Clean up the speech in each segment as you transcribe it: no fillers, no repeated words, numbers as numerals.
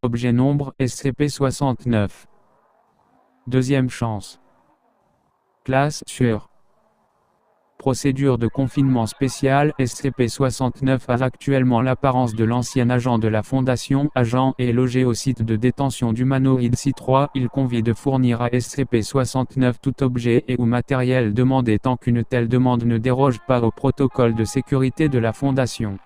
Objet nombre, SCP-69. Deuxième chance. Classe, sûre. Procédure de confinement spécial, SCP-69 a actuellement l'apparence de l'ancien agent de la Fondation, agent, et est logé au site de détention d'humanoïdes C3. Il convient de fournir à SCP-69 tout objet et ou matériel demandé tant qu'une telle demande ne déroge pas au protocole de sécurité de la Fondation.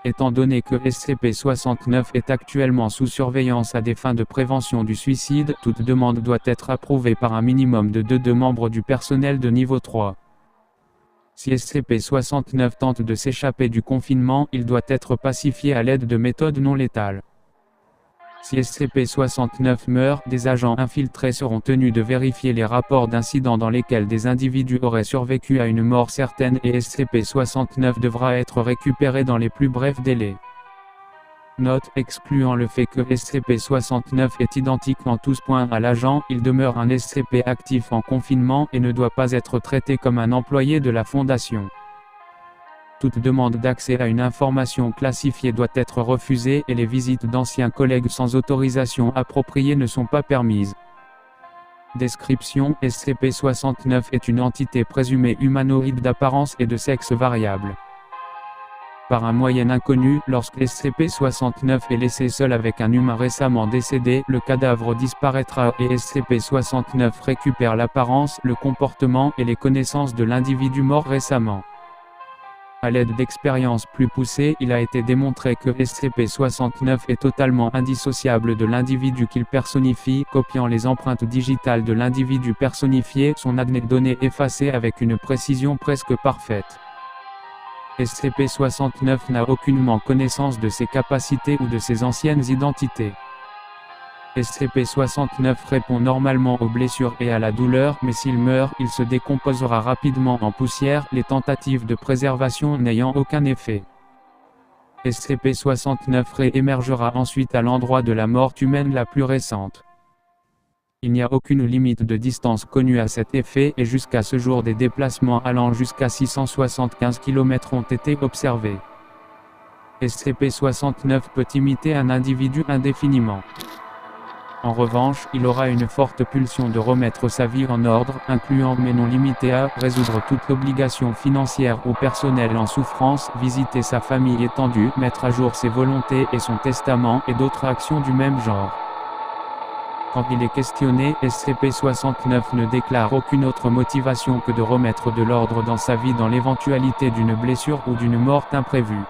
Étant donné que SCP-69 est actuellement sous surveillance à des fins de prévention du suicide, toute demande doit être approuvée par un minimum de 2 membres du personnel de niveau 3. Si SCP-69 tente de s'échapper du confinement, il doit être pacifié à l'aide de méthodes non létales. Si SCP-69 meurt, des agents infiltrés seront tenus de vérifier les rapports d'incidents dans lesquels des individus auraient survécu à une mort certaine et SCP-69 devra être récupéré dans les plus brefs délais. Note, excluant le fait que SCP-69 est identique en tous points à l'agent, il demeure un SCP actif en confinement et ne doit pas être traité comme un employé de la Fondation. Toute demande d'accès à une information classifiée doit être refusée et les visites d'anciens collègues sans autorisation appropriée ne sont pas permises. Description: SCP-69 est une entité présumée humanoïde d'apparence et de sexe variable. Par un moyen inconnu, lorsque SCP-69 est laissé seul avec un humain récemment décédé, le cadavre disparaîtra et SCP-69 récupère l'apparence, le comportement et les connaissances de l'individu mort récemment. À l'aide d'expériences plus poussées, il a été démontré que SCP-69 est totalement indissociable de l'individu qu'il personnifie, copiant les empreintes digitales de l'individu personnifié, son données effacées avec une précision presque parfaite. SCP-69 n'a aucunement connaissance de ses capacités ou de ses anciennes identités. SCP-69 répond normalement aux blessures et à la douleur, mais s'il meurt, il se décomposera rapidement en poussière, les tentatives de préservation n'ayant aucun effet. SCP-69 réémergera ensuite à l'endroit de la mort humaine la plus récente. Il n'y a aucune limite de distance connue à cet effet et jusqu'à ce jour des déplacements allant jusqu'à 675 km ont été observés. SCP-69 peut imiter un individu indéfiniment. En revanche, il aura une forte pulsion de remettre sa vie en ordre, incluant mais non limité à résoudre toute obligation financière ou personnelle en souffrance, visiter sa famille étendue, mettre à jour ses volontés et son testament, et d'autres actions du même genre. Quand il est questionné, SCP-69 ne déclare aucune autre motivation que de remettre de l'ordre dans sa vie dans l'éventualité d'une blessure ou d'une mort imprévue.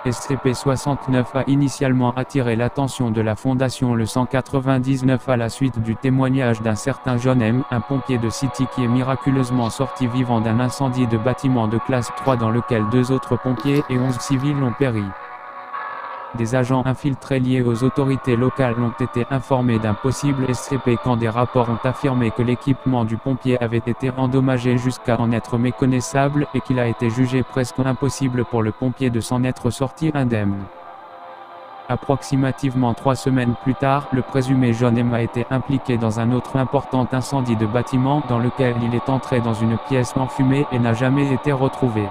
SCP-69 a initialement attiré l'attention de la Fondation le 199 à la suite du témoignage d'un certain John M., un pompier de City qui est miraculeusement sorti vivant d'un incendie de bâtiment de classe 3 dans lequel 2 autres pompiers et 11 civils ont péri. Des agents infiltrés liés aux autorités locales ont été informés d'un possible SCP quand des rapports ont affirmé que l'équipement du pompier avait été endommagé jusqu'à en être méconnaissable et qu'il a été jugé presque impossible pour le pompier de s'en être sorti indemne. Approximativement 3 semaines plus tard, le présumé John M. a été impliqué dans un autre important incendie de bâtiment dans lequel il est entré dans une pièce enfumée et n'a jamais été retrouvé.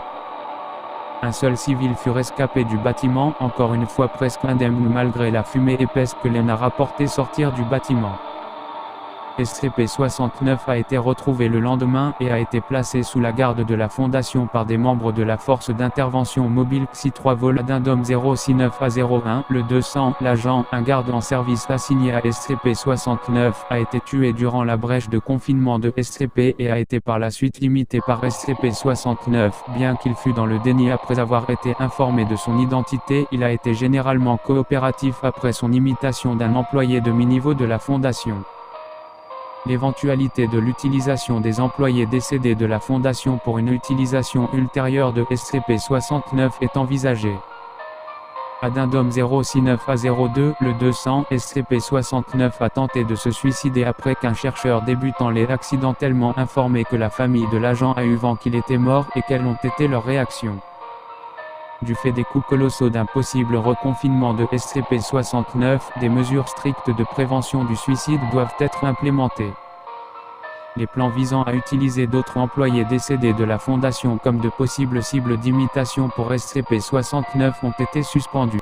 Un seul civil fut rescapé du bâtiment, encore une fois presque indemne malgré la fumée épaisse que l'on a rapporté sortir du bâtiment. SCP-69 a été retrouvé le lendemain et a été placé sous la garde de la Fondation par des membres de la force d'intervention mobile XI3 vol d'Indom 069A01. Le 200, l'agent, un garde en service assigné à SCP-69, a été tué durant la brèche de confinement de SCP et a été par la suite imité par SCP-69. Bien qu'il fût dans le déni après avoir été informé de son identité, il a été généralement coopératif après son imitation d'un employé de mi-niveau de la Fondation. L'éventualité de l'utilisation des employés décédés de la Fondation pour une utilisation ultérieure de SCP-69 est envisagée. Addendum 069A02, le 200, SCP-69 a tenté de se suicider après qu'un chercheur débutant l'ait accidentellement informé que la famille de l'agent a eu vent qu'il était mort et quelles ont été leurs réactions. Du fait des coûts colossaux d'un possible reconfinement de SCP-69, des mesures strictes de prévention du suicide doivent être implémentées. Les plans visant à utiliser d'autres employés décédés de la Fondation comme de possibles cibles d'imitation pour SCP-69 ont été suspendus.